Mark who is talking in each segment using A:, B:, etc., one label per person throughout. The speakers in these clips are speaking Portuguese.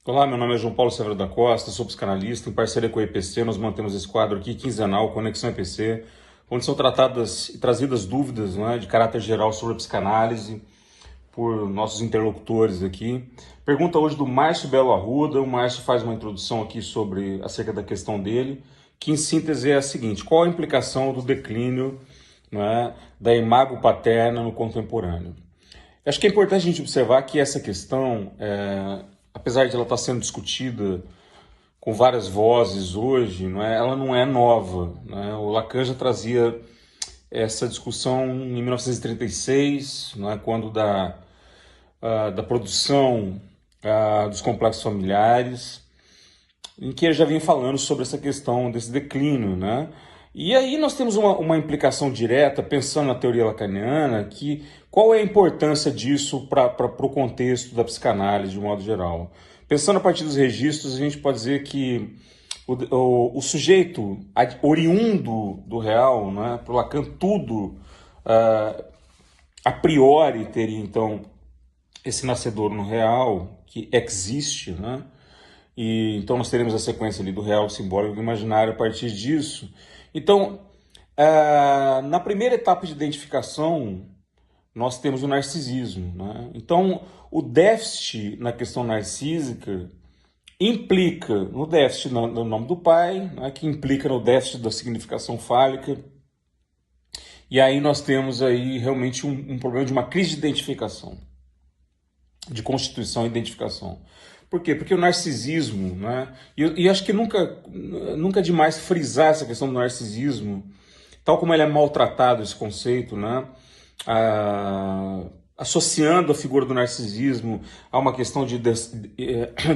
A: Olá, meu nome é João Paulo Severo da Costa, sou psicanalista. Em parceria com a EPC, nós mantemos esse quadro aqui quinzenal, Conexão EPC, onde são tratadas e trazidas dúvidas, de caráter geral sobre a psicanálise por nossos interlocutores aqui. Pergunta hoje do Márcio Belo Arruda. O Márcio faz uma introdução aqui acerca da questão dele, que em síntese é a seguinte: qual a implicação do declínio, da imago paterna no contemporâneo? Acho que é importante a gente observar que essa questão, apesar de ela estar sendo discutida com várias vozes hoje, ela não é nova. O Lacan já trazia essa discussão em 1936, quando da produção dos complexos familiares, em que ele já vinha falando sobre essa questão desse declínio, E aí nós temos uma implicação direta, pensando na teoria lacaniana, que qual é a importância disso para o contexto da psicanálise de um modo geral? Pensando a partir dos registros, a gente pode dizer que o sujeito oriundo do real, para o Lacan, tudo a priori teria então esse nascedor no real, que existe, E então nós teremos a sequência ali do real, simbólico e do imaginário a partir disso. Então, na primeira etapa de identificação, nós temos o narcisismo. Então, o déficit na questão narcísica implica no déficit no nome do pai, que implica no déficit da significação fálica. E aí nós temos aí realmente um problema de uma crise de identificação, de constituição e identificação. Por quê? Porque o narcisismo, e acho que nunca é demais frisar essa questão do narcisismo, tal como ele é maltratado, esse conceito, associando a figura do narcisismo a uma questão de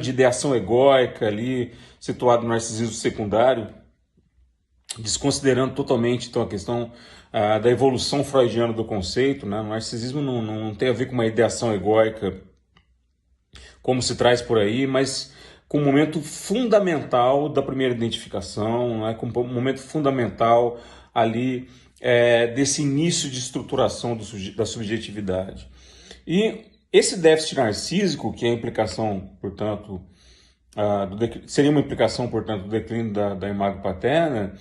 A: ideação egóica ali, situado no narcisismo secundário, desconsiderando totalmente então a questão da evolução freudiana do conceito. O narcisismo não tem a ver com uma ideação egóica, como se traz por aí, mas com um momento fundamental da primeira identificação, com um momento fundamental ali desse início de estruturação da subjetividade. E esse déficit narcísico, que é a implicação, portanto, seria uma implicação, portanto, do declínio da imago paterna,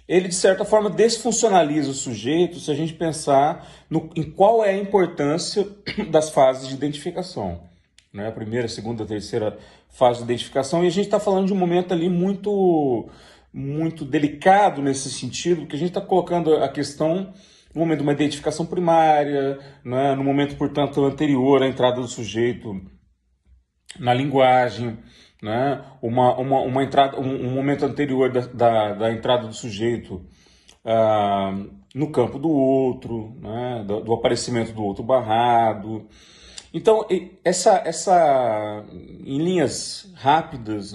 A: ele, de certa forma, desfuncionaliza o sujeito se a gente pensar em qual é a importância das fases de identificação. A primeira, segunda, terceira fase de identificação, e a gente está falando de um momento ali muito, muito delicado nesse sentido, porque a gente está colocando a questão no momento de uma identificação primária, no momento, portanto, anterior à entrada do sujeito na linguagem, um momento anterior da entrada do sujeito no campo do outro, do aparecimento do outro barrado. Então, em linhas rápidas,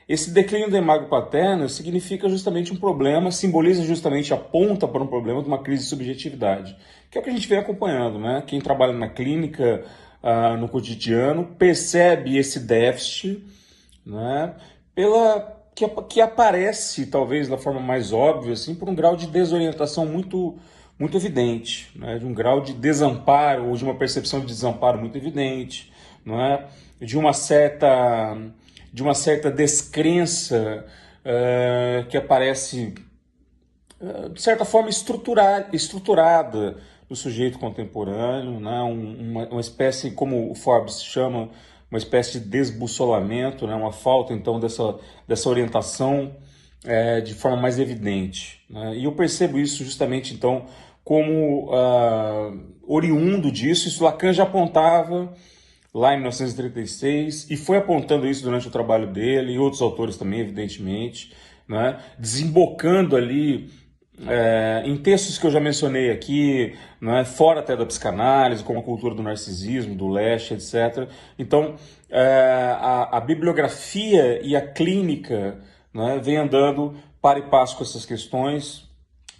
A: esse declínio da imago paterna significa justamente um problema, simboliza justamente, aponta para um problema de uma crise de subjetividade, que é o que a gente vem acompanhando. Quem trabalha na clínica, no cotidiano, percebe esse déficit, que aparece, talvez, da forma mais óbvia, assim, por um grau de desorientação muito evidente, de um grau de desamparo, ou de uma percepção de desamparo muito evidente, de uma certa descrença que aparece, de certa forma, estruturada no sujeito contemporâneo, uma espécie, como o Forbes chama, uma espécie de desbussolamento, uma falta, então, dessa orientação de forma mais evidente. E eu percebo isso justamente, então, como oriundo disso. Isso Lacan já apontava lá em 1936, e foi apontando isso durante o trabalho dele, e outros autores também, evidentemente, desembocando ali em textos que eu já mencionei aqui, fora até da psicanálise, como a cultura do narcisismo, do Lesch, etc. Então, a bibliografia e a clínica vem andando para e passo com essas questões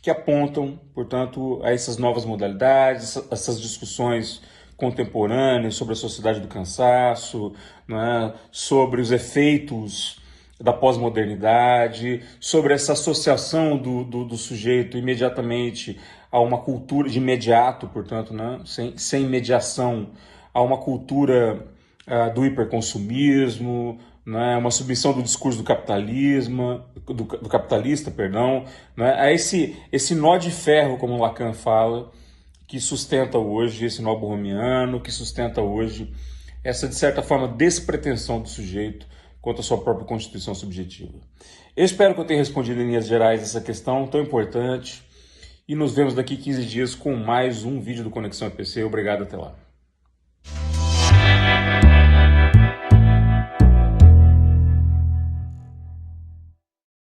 A: que apontam, portanto, a essas novas modalidades, essas discussões contemporâneas sobre a sociedade do cansaço, sobre os efeitos da pós-modernidade, sobre essa associação do sujeito imediatamente a uma cultura de imediato, portanto, sem mediação, a uma cultura do hiperconsumismo, né, uma submissão do discurso do capitalismo, do capitalista, perdão, né, a esse nó de ferro, como Lacan fala, que sustenta hoje esse nó borromiano, que sustenta hoje essa, de certa forma, despretensão do sujeito quanto à sua própria constituição subjetiva. Eu espero que eu tenha respondido em linhas gerais essa questão tão importante e nos vemos daqui 15 dias com mais um vídeo do Conexão EPC. Obrigado, até lá.